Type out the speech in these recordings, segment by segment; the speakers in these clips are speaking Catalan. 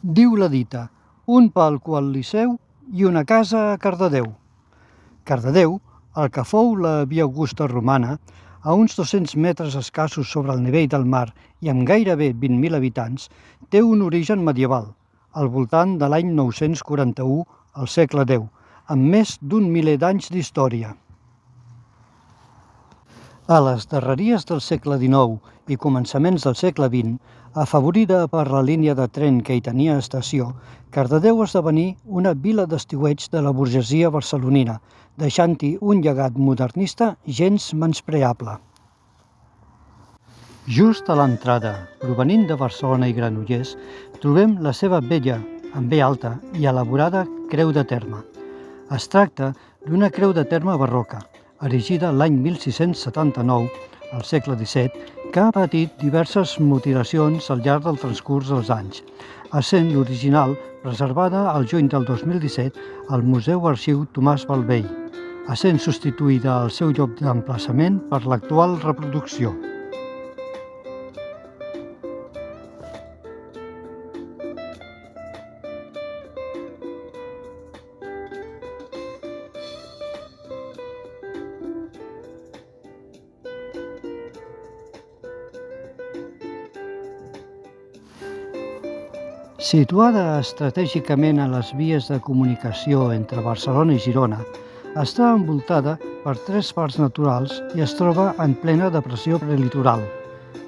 Diu la dita, un palco al Liceu i una casa a Cardedeu. Cardedeu, el que fou la Via Augusta romana, a uns 200 metres escassos sobre el nivell del mar i amb gairebé 20.000 habitants, té un origen medieval, al voltant de l'any 941 al segle X, amb més d'un miler d'anys d'història. A les darreries del segle XIX i començaments del segle XX, afavorida per la línia de tren que hi tenia estació, Cardedeu esdevenir una vila d'estiueig de la burgesia barcelonina, deixant-hi un llegat modernista gens menyspreable. Just a l'entrada, provenint de Barcelona i Granollers, trobem la seva bella, amb B alta i elaborada creu de terme. Es tracta d'una creu de terme barroca, erigida l'any 1679, al segle XVII, que ha patit diverses mutilacions al llarg del transcurs dels anys, essent l'original preservada al juny del 2017 al Museu Arxiu Tomàs Balvell, essent substituïda al seu lloc d'emplaçament per l'actual reproducció. Situada estratègicament a les vies de comunicació entre Barcelona i Girona, està envoltada per 3 parcs naturals i es troba en plena depressió prelitoral,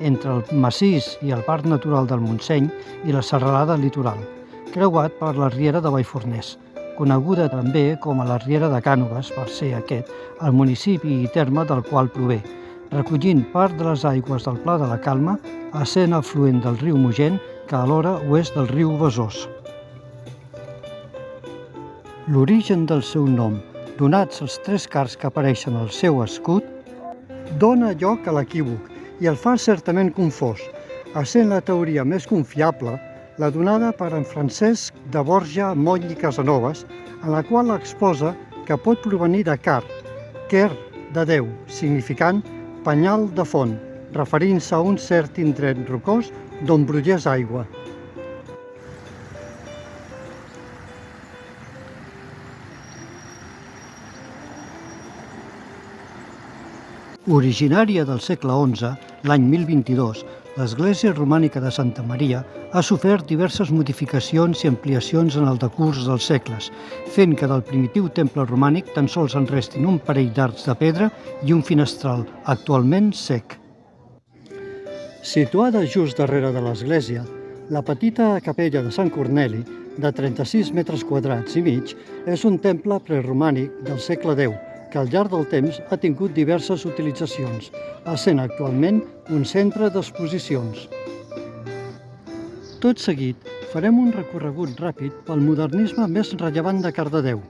entre el massís i el Parc Natural del Montseny i la Serralada Litoral, creuat per la Riera de Vallforners, coneguda també com a la Riera de Cànoves, per ser aquest el municipi i terme del qual prové, recollint part de les aigües del Pla de la Calma, essent afluent del riu Mogent, que alhora ho és del riu Besòs. L'origen del seu nom, donats els 3 cards que apareixen al seu escut, dona lloc a l'equívoc i el fa certament confós, essent la teoria més confiable la donada per en Francesc de Borja Moll i Casanovas, en la qual exposa que pot provenir de car, quer de Déu, significant penyal de font, referint-se a un cert indret rocós d'on brogés aigua. Originària del segle XI, l'any 1022, l'església romànica de Santa Maria ha sofert diverses modificacions i ampliacions en el decurs dels segles, fent que del primitiu temple romànic tan sols en restin un parell d'arcs de pedra i un finestral, actualment cec. Situada just darrere de l'església, la petita capella de Sant Corneli, de 36 metres quadrats i mig, és un temple preromànic del segle X, que al llarg del temps ha tingut diverses utilitzacions, essent actualment un centre d'exposicions. Tot seguit, farem un recorregut ràpid pel modernisme més rellevant de Cardedeu.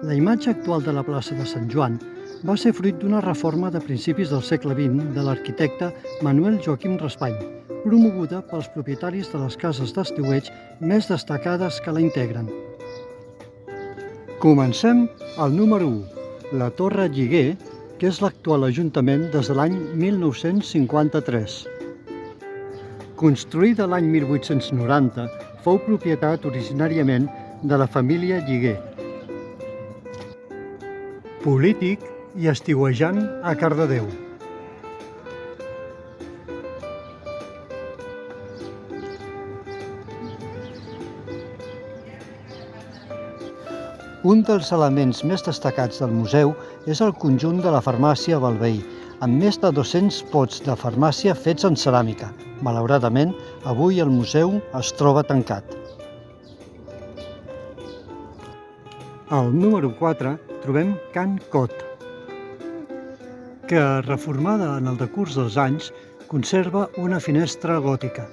La imatge actual de la plaça de Sant Joan va ser fruit d'una reforma de principis del segle XX de l'arquitecte Manuel Joaquim Raspall, promoguda pels propietaris de les cases d'estiueig més destacades que la integren. Comencem al número 1, la Torre Lliguer, que és l'actual ajuntament des de l'any 1953. Construïda l'any 1890, fou propietat originàriament de la família Lliguer. Polític i estiuejant a Cardedeu. Un dels elements més destacats del museu és el conjunt de la farmàcia Balvell, amb més de 200 pots de farmàcia fets en ceràmica. Malauradament, avui el museu es troba tancat. Al número 4 trobem Can Cot, que, reformada en el decurs dels anys, conserva una finestra gòtica.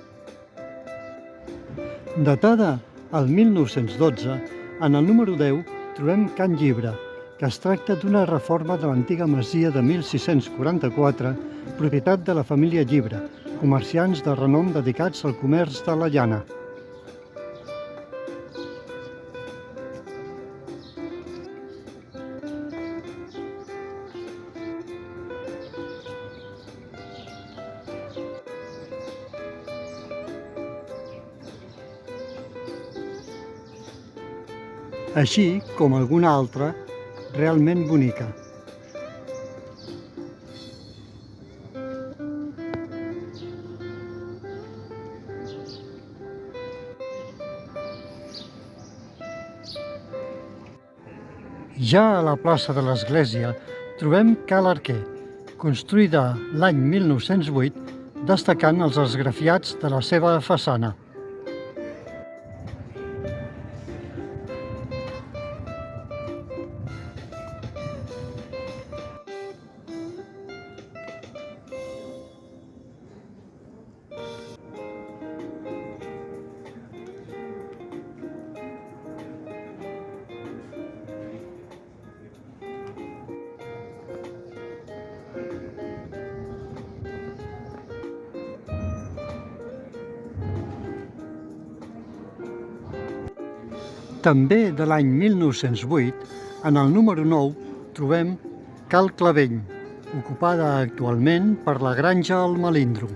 Datada al 1912, en el número 10 trobem Can Llibre, que es tracta d'una reforma de l'antiga masia de 1644, propietat de la família Llibre, comerciants de renom dedicats al comerç de la llana. així com alguna altra realment bonica. Ja a la plaça de l'Església trobem Ca l'Arquer, construïda l'any 1908, destacant els esgrafiats de la seva façana. També de l'any 1908, en el número 9, trobem Cal Clavell, ocupada actualment per la Granja El Melindro.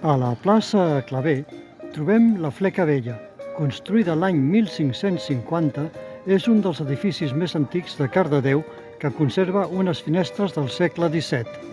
A la plaça Claver trobem la Fleca Vella, construïda l'any 1550, és un dels edificis més antics de Cardedeu que conserva unes finestres del segle XVII.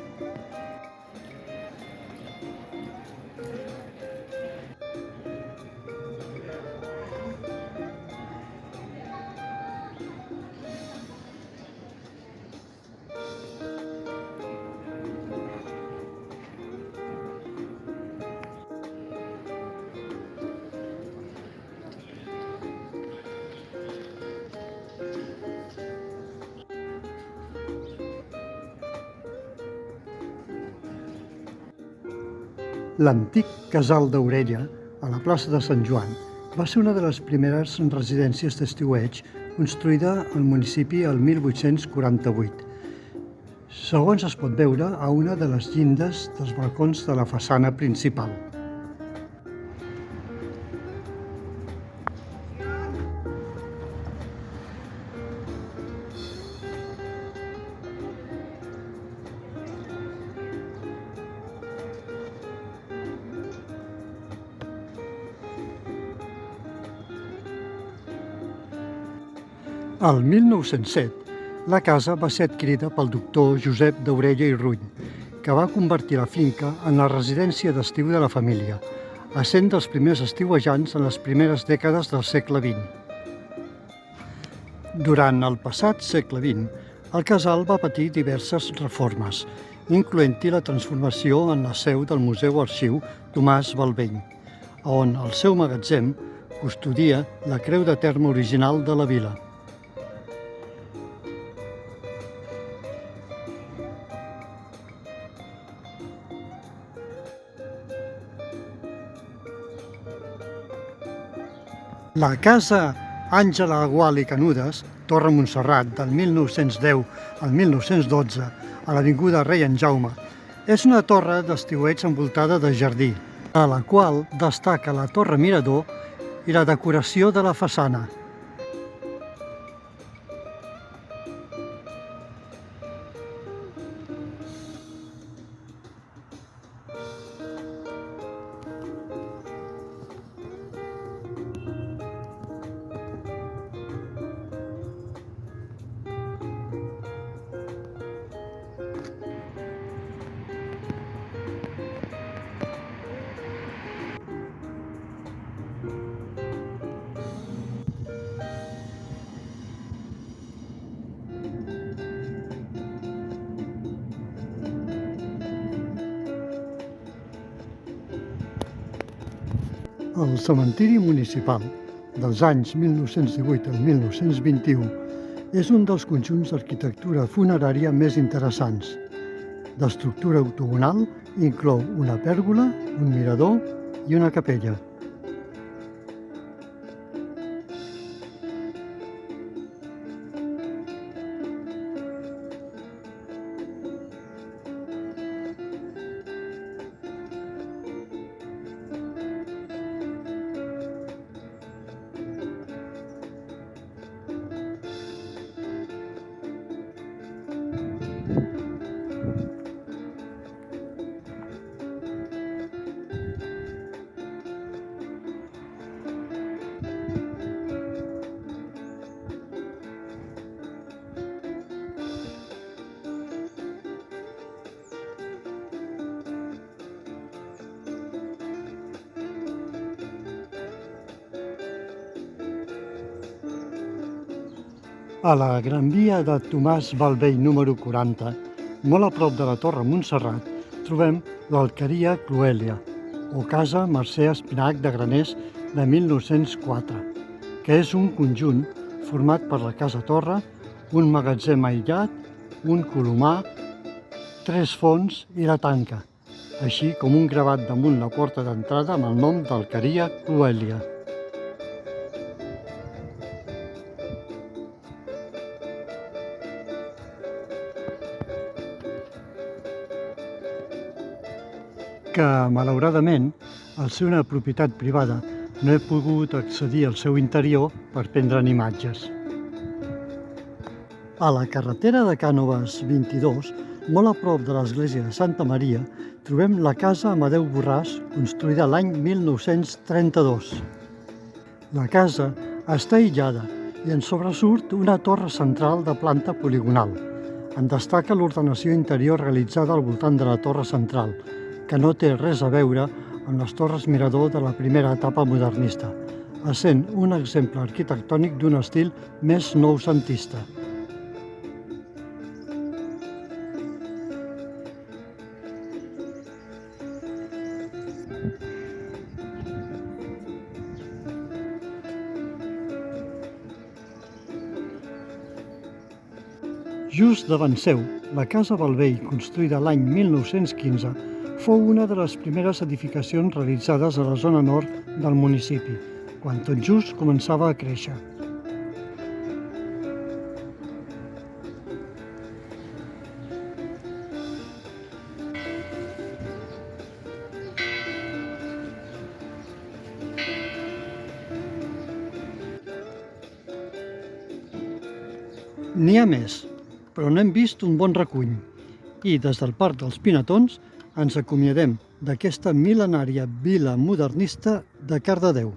L'antic Casal d'Aurella, a la plaça de Sant Joan, va ser una de les primeres residències d'estiueig construïda al municipi el 1848. Segons es pot veure a una de les llindes dels balcons de la façana principal. Al 1907, la casa va ser adquirida pel doctor Josep d'Aurella i Runy, que va convertir la finca en la residència d'estiu de la família, essent dels primers estiuejants en les primeres dècades del segle XX. Durant el passat segle XX, el casal va patir diverses reformes, incloent-hi la transformació en la seu del Museu Arxiu Tomàs Balveny, on el seu magatzem custodia la creu de terme original de la vila. La casa Àngela Agual i Canudes, Torre Montserrat, del 1910 al 1912, a l'avinguda Rei en Jaume, és una torre d'estiueig envoltada de jardí, a la qual destaca la torre mirador i la decoració de la façana. El cementiri municipal dels anys 1918 al 1921 és un dels conjunts d'arquitectura funerària més interessants. D'estructura octogonal, inclou una pèrgola, un mirador i una capella. A la Gran Via de Tomàs Balvell número 40, molt a prop de la Torre Montserrat, trobem l'Alqueria Cloèlia, o Casa Mercè Espinac de Graners de 1904, que és un conjunt format per la casa-torre, un magatzem aïllat, un colomar, 3 fonts i la tanca, així com un gravat damunt la porta d'entrada amb el nom d'Alqueria Cloèlia. Que, malauradament, al ser una propietat privada, no he pogut accedir al seu interior per prendre'n imatges. A la carretera de Cànoves 22, molt a prop de l'església de Santa Maria, trobem la casa Amadeu Borràs, construïda l'any 1932. La casa està aïllada i en sobresurt una torre central de planta poligonal. En destaca l'ordenació interior realitzada al voltant de la torre central, que no té res a veure amb les torres mirador de la primera etapa modernista, essent un exemple arquitectònic d'un estil més noucentista. Just davant seu, la Casa Balvell, construïda l'any 1915, fou una de les primeres edificacions realitzades a la zona nord del municipi, quan tot just començava a créixer. N'hi ha més, però n'hem vist un bon recull. I des del Parc dels Pinatons ens acomiadem d'aquesta mil·lenària vila modernista de Cardedeu.